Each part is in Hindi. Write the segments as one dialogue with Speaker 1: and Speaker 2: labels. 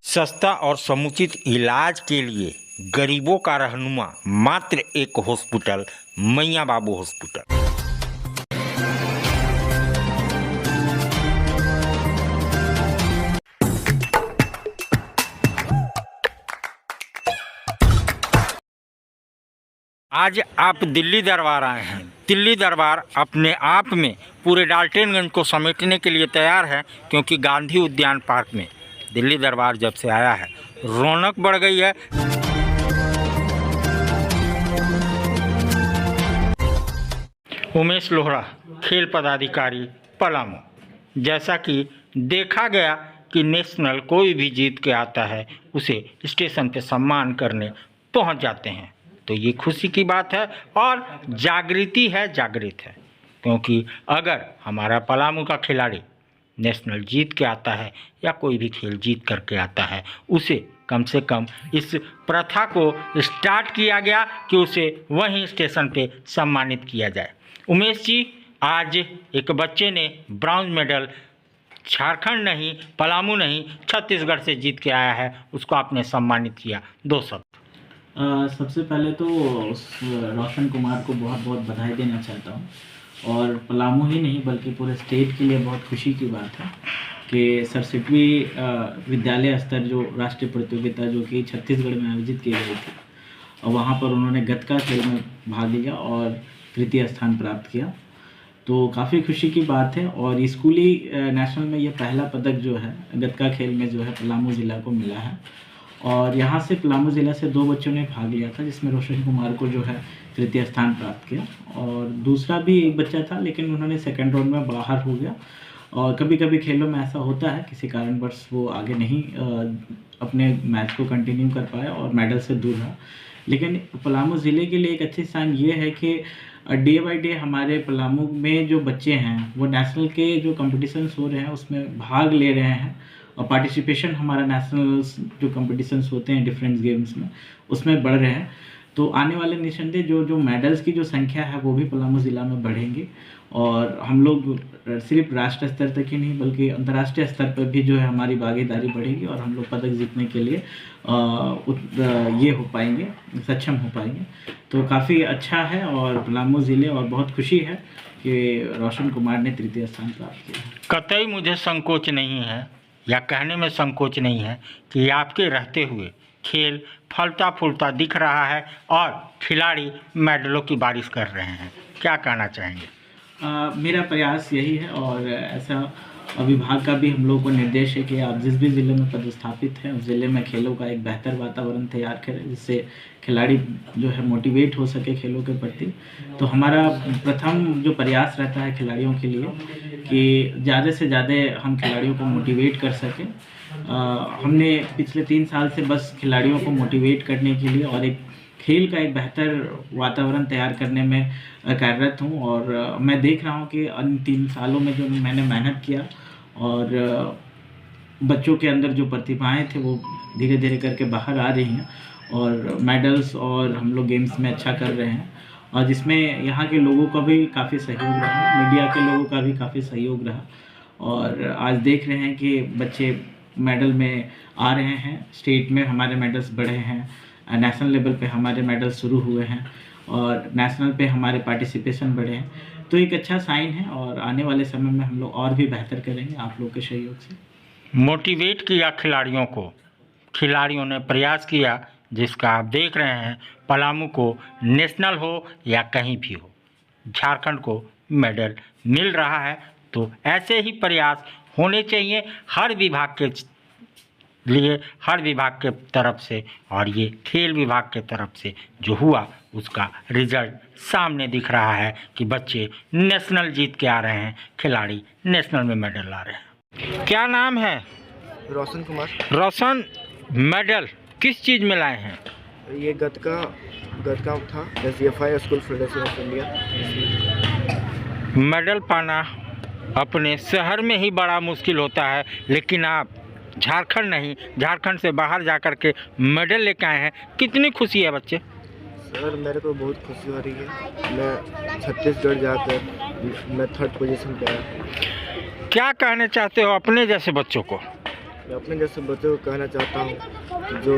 Speaker 1: सस्ता और समुचित इलाज के लिए गरीबों का रहनुमा मात्र एक हॉस्पिटल, मैया बाबू हॉस्पिटल। आज आप दिल्ली दरबार आए हैं। दिल्ली दरबार अपने आप में पूरे डाल्टनगंज को समेटने के लिए तैयार है, क्योंकि गांधी उद्यान पार्क में दिल्ली दरबार जब से आया है रौनक बढ़ गई है। उमेश लोहरा, खेल पदाधिकारी पलामू। जैसा कि देखा गया कि नेशनल कोई भी जीत के आता है उसे स्टेशन पे सम्मान करने पहुंच जाते हैं, तो ये खुशी की बात है और जागृति है, जागृत है। क्योंकि अगर हमारा पलामू का खिलाड़ी नेशनल जीत के आता है या कोई भी खेल जीत करके आता है, उसे कम से कम इस प्रथा को स्टार्ट किया गया कि उसे वहीं स्टेशन पे सम्मानित किया जाए। उमेश जी, आज एक बच्चे ने ब्रॉन्ज मेडल झारखंड नहीं, पलामू नहीं, छत्तीसगढ़ से जीत के आया है, उसको आपने सम्मानित किया। 2 शब्द।
Speaker 2: सबसे पहले तो रोशन कुमार को बहुत बहुत बधाई देना चाहता हूँ, और पलामू ही नहीं बल्कि पूरे स्टेट के लिए बहुत खुशी की बात है कि 67वीं विद्यालय स्तर जो राष्ट्रीय प्रतियोगिता जो कि छत्तीसगढ़ में आयोजित की गई थी, और वहाँ पर उन्होंने गतका खेल में भाग लिया और तृतीय स्थान प्राप्त किया, तो काफ़ी खुशी की बात है। और स्कूली नेशनल में ये पहला पदक जो है गतका खेल में जो है पलामू ज़िला को मिला है। और यहाँ से पलामू ज़िला से 2 बच्चों ने भाग लिया था, जिसमें रोशन कुमार को जो है तृतीय स्थान प्राप्त किया, और दूसरा भी एक बच्चा था लेकिन उन्होंने सेकंड राउंड में बाहर हो गया। और कभी कभी खेलों में ऐसा होता है, किसी कारणवश वो आगे नहीं अपने मैच को कंटिन्यू कर पाया और मेडल से दूर रहा। लेकिन पलामू ज़िले के लिए एक अच्छी साइन ये है कि डे बाई डे हमारे पलामू में जो बच्चे हैं वो नेशनल के जो कॉम्पिटिशन्स हो रहे हैं उसमें भाग ले रहे हैं, और पार्टिसिपेशन हमारा नेशनल जो कॉम्पिटिशन्स होते हैं डिफरेंट गेम्स में उसमें बढ़ रहे हैं। तो आने वाले निसंदेह जो मेडल्स की जो संख्या है वो भी पलामू ज़िला में बढ़ेंगे, और हम लोग सिर्फ राष्ट्रीय स्तर तक ही नहीं बल्कि अंतर्राष्ट्रीय स्तर पर भी जो है हमारी भागीदारी बढ़ेगी, और हम लोग पदक जीतने के लिए ये हो पाएंगे, सक्षम हो पाएंगे। तो काफ़ी अच्छा है और पलामू ज़िले, और बहुत खुशी है कि रोशन कुमार ने तृतीय स्थान प्राप्त किया।
Speaker 1: कतई मुझे संकोच नहीं है या कहने में संकोच नहीं है कि आपके रहते हुए खेल फलता फूलता दिख रहा है और खिलाड़ी मेडलों की बारिश कर रहे हैं। क्या कहना चाहेंगे?
Speaker 2: मेरा प्रयास यही है, और ऐसा विभाग का भी हम लोगों को निर्देश है कि आप जिस भी ज़िले में पदस्थापित हैं उस ज़िले में खेलों का एक बेहतर वातावरण तैयार करें, जिससे खिलाड़ी जो है मोटिवेट हो सके खेलों के प्रति। तो हमारा प्रथम जो प्रयास रहता है खिलाड़ियों के लिए कि ज़्यादा से ज़्यादा हम खिलाड़ियों को मोटिवेट कर सकें। हमने पिछले 3 साल से बस खिलाड़ियों को मोटिवेट करने के लिए और एक खेल का एक बेहतर वातावरण तैयार करने में कार्यरत हूँ, और मैं देख रहा हूँ कि इन 3 सालों में जो मैंने मेहनत किया और बच्चों के अंदर जो प्रतिभाएं थे वो धीरे धीरे करके बाहर आ रही हैं, और मेडल्स और हम लोग गेम्स में अच्छा कर रहे हैं, और जिसमें यहाँ के लोगों का भी काफ़ी सहयोग रहा, मीडिया के लोगों का भी काफ़ी सहयोग रहा, और आज देख रहे हैं कि बच्चे मेडल में आ रहे हैं। स्टेट में हमारे मेडल्स बढ़े हैं, नेशनल लेवल पे हमारे मेडल शुरू हुए हैं, और नेशनल पे हमारे पार्टिसिपेशन बढ़े हैं। तो एक अच्छा साइन है, और आने वाले समय में हम लोग और भी बेहतर करेंगे आप लोग के सहयोग से।
Speaker 1: मोटिवेट किया खिलाड़ियों को, खिलाड़ियों ने प्रयास किया, जिसका आप देख रहे हैं पलामू को नेशनल हो या कहीं भी हो झारखंड को मेडल मिल रहा है। तो ऐसे ही प्रयास होने चाहिए हर विभाग के लिए, हर विभाग के तरफ से, और ये खेल विभाग के तरफ से जो हुआ उसका रिजल्ट सामने दिख रहा है कि बच्चे नेशनल जीत के आ रहे हैं, खिलाड़ी नेशनल में मेडल ला रहे हैं। क्या नाम है?
Speaker 3: रोशन कुमार।
Speaker 1: रोशन, मेडल किस चीज़ में लाए हैं?
Speaker 3: ये गतका था, SFI school federation of India.
Speaker 1: Medal पाना अपने शहर में ही बड़ा मुश्किल होता है, लेकिन आप झारखंड नहीं, झारखंड से बाहर जाकर के मेडल लेके आए हैं। कितनी खुशी है बच्चे?
Speaker 3: सर मेरे को बहुत खुशी हो रही है। मैं छत्तीसगढ़ जाकर मैं 3rd पोजीशन पे आया।
Speaker 1: क्या कहना चाहते हो अपने जैसे बच्चों को?
Speaker 3: मैं अपने जैसे बच्चों को कहना चाहता हूँ जो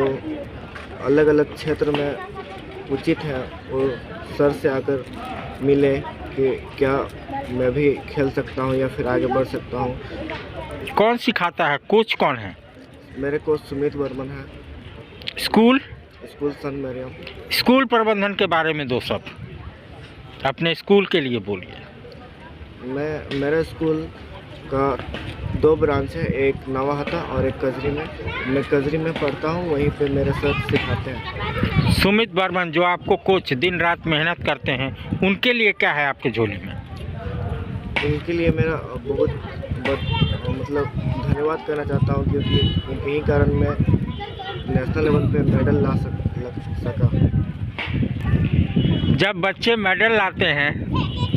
Speaker 3: अलग अलग क्षेत्र में उचित है वो सर से आकर मिले कि क्या मैं भी खेल सकता हूँ या फिर आगे बढ़ सकता हूँ।
Speaker 1: कौन सिखाता है, कोच कौन है?
Speaker 3: मेरे कोच सुमित वर्मन है।
Speaker 1: स्कूल
Speaker 3: सन मरियम।
Speaker 1: स्कूल प्रबंधन के बारे में 2 शब्द अपने स्कूल के लिए बोलिए।
Speaker 3: मेरे स्कूल का 2 ब्रांच है, एक नवाहता और एक कजरी में। मैं कजरी में पढ़ता हूँ, वहीं पे मेरे सर सिखाते हैं।
Speaker 1: सुमित बर्मन जो आपको कोच दिन रात मेहनत करते हैं, उनके लिए क्या है आपके झोली में?
Speaker 3: उनके लिए मेरा बहुत मतलब धन्यवाद करना चाहता हूँ क्योंकि उनके ही कारण मैं नेशनल लेवल पे मेडल ला सका।
Speaker 1: जब बच्चे मेडल लाते हैं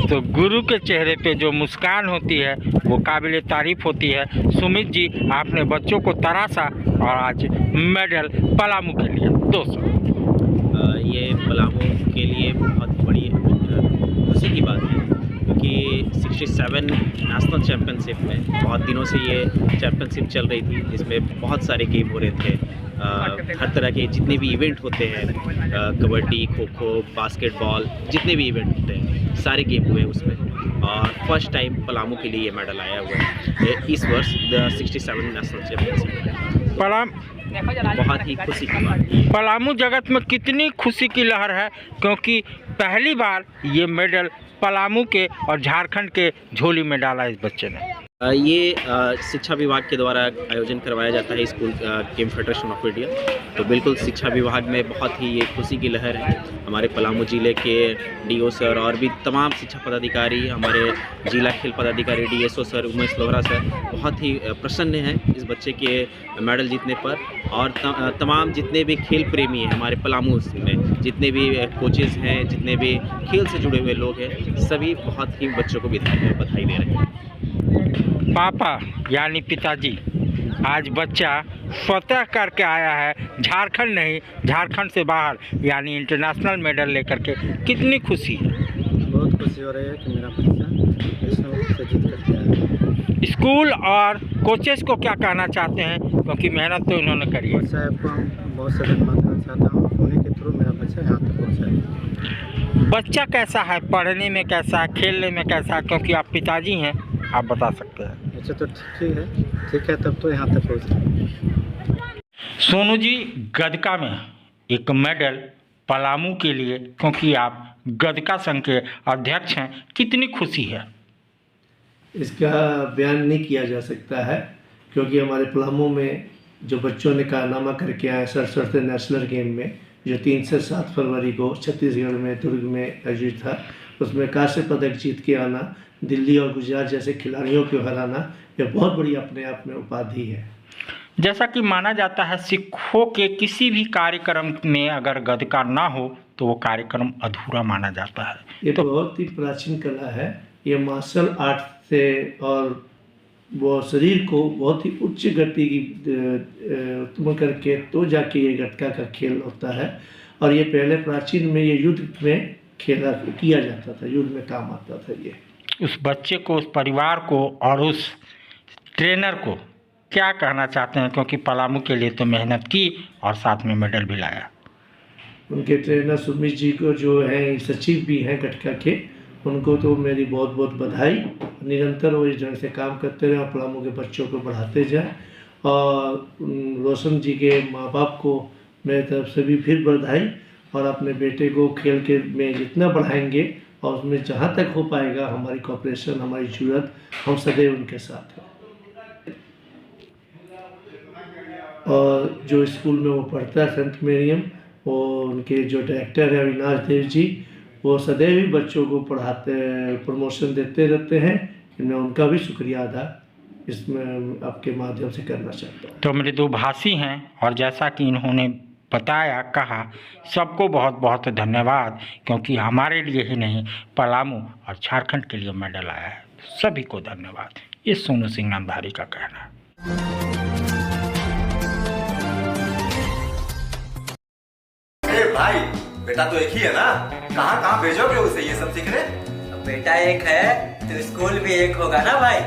Speaker 1: तो गुरु के चेहरे पे जो मुस्कान होती है वो काबिल तारीफ होती है। सुमित जी, आपने बच्चों को तराशा और आज मेडल पलामू के लिए 200।
Speaker 4: ये पलामू के लिए बहुत बड़ी खुशी की बात है क्योंकि 67 नेशनल चैम्पियनशिप में बहुत दिनों से ये चैम्पियनशिप चल रही थी जिसमें बहुत सारे गेम हो रहे थे। हर तरह के जितने भी इवेंट होते हैं, कबड्डी, खो खो, बास्केटबॉल, जितने भी इवेंट होते हैं सारे गेम हुए उसमें। और फर्स्ट टाइम पलामू के लिए ये मेडल आया हुआ है इस वर्ष 67 नेशनल चैम्पियनशिप। बहुत ही खुशी की बात है।
Speaker 1: पलामू जगत में कितनी खुशी की लहर है क्योंकि पहली बार ये मेडल पलामू के और झारखंड के झोली में डाला इस बच्चे ने।
Speaker 4: ये शिक्षा विभाग के द्वारा आयोजन करवाया जाता है school game federation of India. तो बिल्कुल शिक्षा विभाग में बहुत ही ये खुशी की लहर है। हमारे पलामू ज़िले के डीओ सर और भी तमाम शिक्षा पदाधिकारी, हमारे जिला खेल पदाधिकारी DSO sir, Umesh Lohra sir बहुत ही प्रसन्न हैं इस बच्चे के मेडल जीतने पर। और तमाम जितने भी खेल प्रेमी हैं हमारे पलामू में, जितने भी कोचेज़ हैं, जितने भी खेल से जुड़े हुए लोग हैं, सभी बहुत ही बच्चों को बधाई दे रहे हैं।
Speaker 1: पापा यानी पिताजी, आज बच्चा फतह करके आया है, झारखंड नहीं झारखंड से बाहर यानी इंटरनेशनल मेडल लेकर के, कितनी खुशी है?
Speaker 3: बहुत खुशी हो रही है कि मेरा बच्चा नेशनल से जीत करके आया।
Speaker 1: स्कूल और कोचेस को क्या कहना चाहते हैं क्योंकि मेहनत तो इन्होंने करी है?
Speaker 3: कोच साहब को हम बहुत सारे धन्यवाद करना चाहता हूँ, उन्हीं के थ्रू मेरा बच्चा यहाँ तक पहुँचा है।
Speaker 1: बच्चा कैसा है, पढ़ने में कैसा है, खेलने में कैसा है? क्योंकि आप पिताजी हैं, आप बता सकते हैं।
Speaker 3: अच्छा तो ठीक है तब तो यहाँ तक पहुँचा।
Speaker 1: सोनू जी, गदका में एक मेडल पलामू के लिए, क्योंकि आप गदका संघ के अध्यक्ष हैं, कितनी खुशी है?
Speaker 5: इसका बयान नहीं किया जा सकता है क्योंकि हमारे पलामू में जो बच्चों ने कारनामा करके आए 67 नेशनल गेम में जो 3 से 7 फरवरी को छत्तीसगढ़ में दुर्ग में आयोजित था, उसमें कांस्य पदक जीत के आना, दिल्ली और गुजरात जैसे खिलाड़ियों को हराना, यह बहुत बड़ी अपने आप में उपाधि है।
Speaker 1: जैसा कि माना जाता है सिखों के किसी भी कार्यक्रम में अगर गदका ना हो तो वो कार्यक्रम अधूरा माना जाता है।
Speaker 5: ये तो बहुत ही प्राचीन कला है। ये मार्शल आर्ट से और वो शरीर को बहुत ही उच्च गति की उत्पन्न करके तो जाके ये गटका का खेल होता है। और ये पहले प्राचीन में ये युद्ध में किया जाता था, युद्ध में काम आता था। ये
Speaker 1: उस बच्चे को, उस परिवार को और उस ट्रेनर को क्या कहना चाहते हैं क्योंकि पलामू के लिए तो मेहनत की और साथ में मेडल भी लाया?
Speaker 5: उनके ट्रेनर सुमित जी को जो है सचिव भी हैं गटका के, उनको तो मेरी बहुत बहुत बधाई। निरंतर वो इस ढंग से काम करते रहे और पलामू के बच्चों को बढ़ाते जाए। और रोशन जी के माँ बाप को मेरी तरफ से भी फिर बधाई। और अपने बेटे को खेल के में जितना बढ़ाएंगे और उसमें जहाँ तक हो पाएगा हमारी कोऑपरेशन, हमारी जरूरत, हम सदैव उनके साथ हैं। और जो स्कूल में वो पढ़ता है सेंट मेरियम, वो उनके जो डायरेक्टर है अविनाश देव जी, वो सदैव ही बच्चों को पढ़ाते, प्रमोशन देते रहते हैं। मैं उनका भी शुक्रिया अदा इसमें आपके माध्यम से करना चाहता हूँ।
Speaker 1: तो मृदुभाषी हैं और जैसा कि इन्होंने बताया, कहा, सबको बहुत बहुत धन्यवाद क्योंकि हमारे लिए ही नहीं पलामू और झारखंड के लिए मेडल आया है। सभी को धन्यवाद। ये सोनू सिंह नामधारी का कहना है।
Speaker 6: भाई बेटा तो एक ही है ना, कहाँ भेजोगे उसे ये सब सीखने?
Speaker 7: बेटा एक है तो स्कूल भी एक होगा ना भाई।